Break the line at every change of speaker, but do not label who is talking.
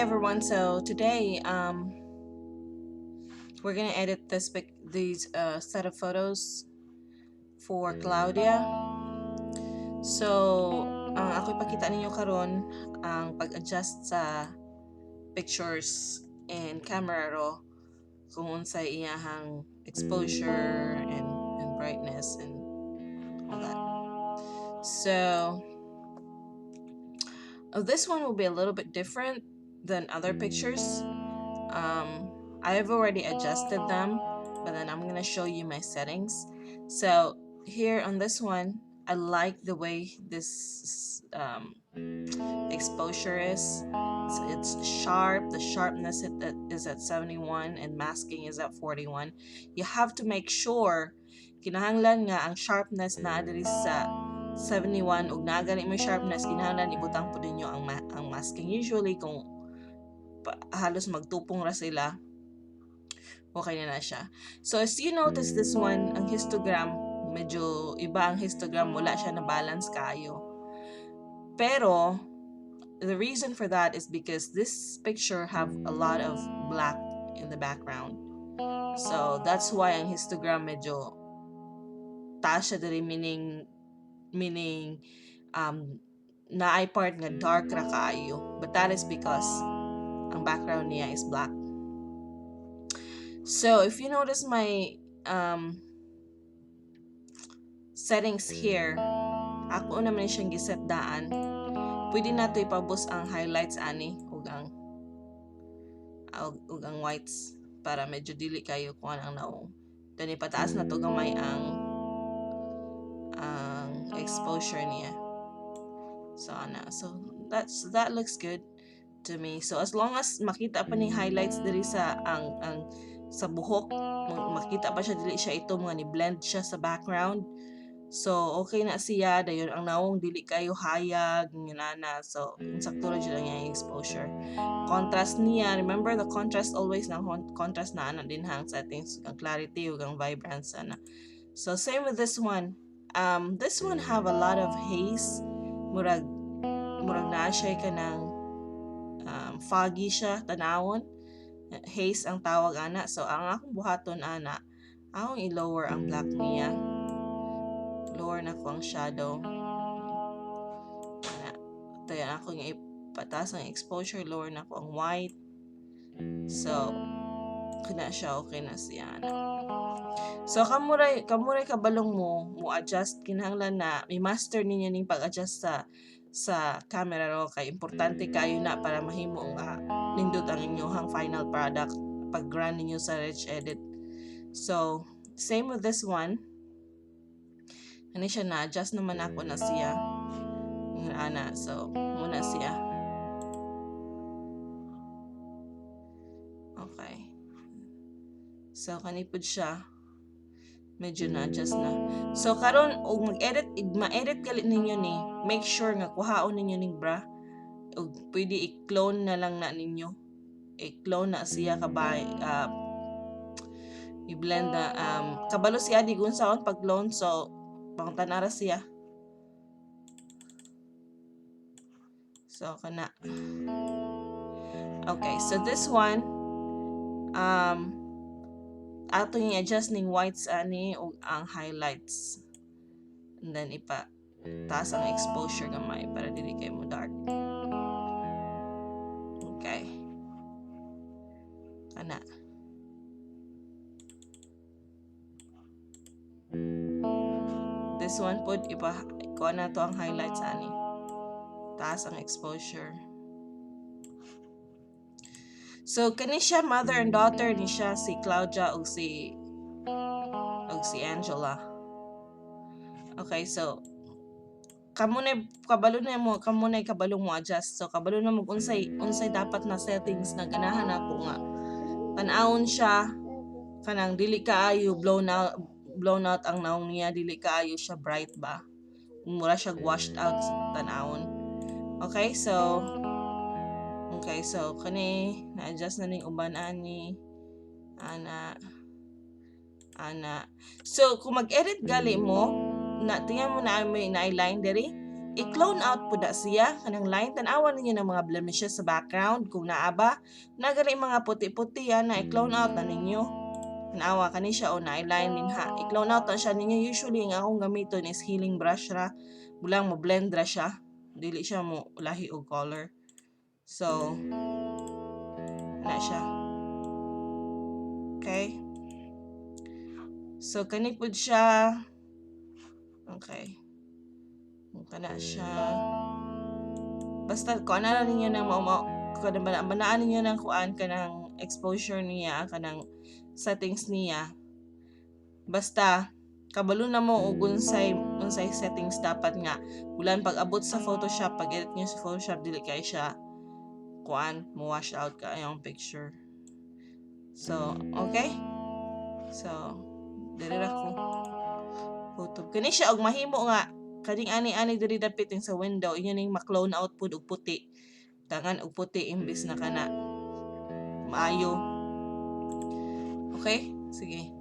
everyone. So today we're gonna edit these set of photos for Claudia. So ako ipakita ninyo karon ang pag-adjust sa pictures and camera raw kung unsay iyahang exposure and brightness and all that. So this one will be a little bit different than other pictures. I have already adjusted them, but then I'm gonna show you my settings. So here on this one, I like the way this exposure is. It's sharp. The sharpness is at 71 and masking is at 41. You have to make sure kinahanglan nga ang sharpness na diri sa 71 ug naa gani mo sharpness kinahanglan ibutang pud ninyo ang masking. Usually kung halos magtupong ra sila, okay na siya. So as you notice this one, ang histogram, medyo iba ang histogram, wala siya na balance kayo. Pero the reason for that is because this picture have a lot of black in the background. So that's why ang histogram medyo taas siya diri, meaning naay part nga dark ra kaayo. But that is because ang background niya is black. So if you notice my settings here, ako naman siyang giset daan. Pwede nato ipabos ang highlights ani ug ang whites para medyo dili kayo kung anong naong. Then ipataas na to gamay ang exposure niya. So that looks good to me. So as long as makita pa ni highlights diri sa sa buhok, makita pa siya, dili siya ito mga ni blend siya sa background. So okay na siya, dayon ang naong dili kayo hayag nginana. So sakto ra jud lang yung exposure. Contrast niya, remember the contrast always na contrast na ana din hang settings, ang clarity ug ang vibrance ana. So same with this one. This one have a lot of haze, murag na siya kanang foggy siya tanawon. Haze ang tawag ana. So ang akong buhaton ana, akong i-lower ang black niya. Lower na ko ang shadow. Tayo ako nga ipataas ang exposure, lower na ko ang white. So kana siya, okay na siya ana. So kamuray kabalong mo adjust, kinahanglan na i-master ninyo ning pag-adjust sa camera ro, kay importante kayo na para mahimo nga nindot ang inyong final product pag run ninyo sa Rich Edit. So same with this one. Ano siya, na-adjust naman ako na siya. Ana, so muna siya. Okay. So kanipod siya. Medyo na-adjust na. So karon og ma-edit galit ninyo ni, make sure nga kuhaon ninyo ning bra. Og pwede i-clone na lang na ninyo. I-clone na siya kabay. I-blend na. Kabalo siya di kung saan pag-clone. So pangtanara siya. So kana. Okay, so this one ato yung adjust ning whites ani ug ang highlights. And then taas ang exposure gamay para dili kay mo dark. Okay. Kana. This one pud ikuha na to ang highlights ani. Taas ang exposure. So kani siya mother and daughter ni siya, si Claudia ug si Angela. Okay, so kamunay kabalo mo adjust. So kabalo na mo unsay dapat na settings na ganahan ako nga tan-awon siya kanang dili kaayo blown out ang naong niya, dili kaayo siya bright ba, mura siya washed out sa tan-awon. Okay, so kani na-adjust na ning uban ani ana. So kung mag-edit gali mo, tingnan mo na may na-line diri. i-clone out po da siya kanang line. Tanawan ninyo ng mga blemishes sa background kung naa ba nagari mga puti-puti yan na i-clone out na ninyo. Tanawa kani siya o na line din ha. I-clone out na siya ninyo. Usually ang akong gamiton is healing brush ra. Bulang mo blend ra siya. Dili siya mo lahi og color. So na siya. Okay. So kani pud siya. Okay. Kana siya. Basta kung ano ninyo nang banaan ninyo ng kuan kanang exposure niya, kanang settings niya. Basta kabalo na mo og unsay settings dapat nga. Bulan pag abot sa Photoshop, pag edit niyo sa Photoshop dili kay siya kuan mo wash out ka yung picture. So, okay? So, dili ra ko photo. Kani siya og mahimo nga kading ani diri dapitin sa window inyo ning ma-clone out pud og puti. Tangan og puti imbis na kana maayo. Okay? Sige.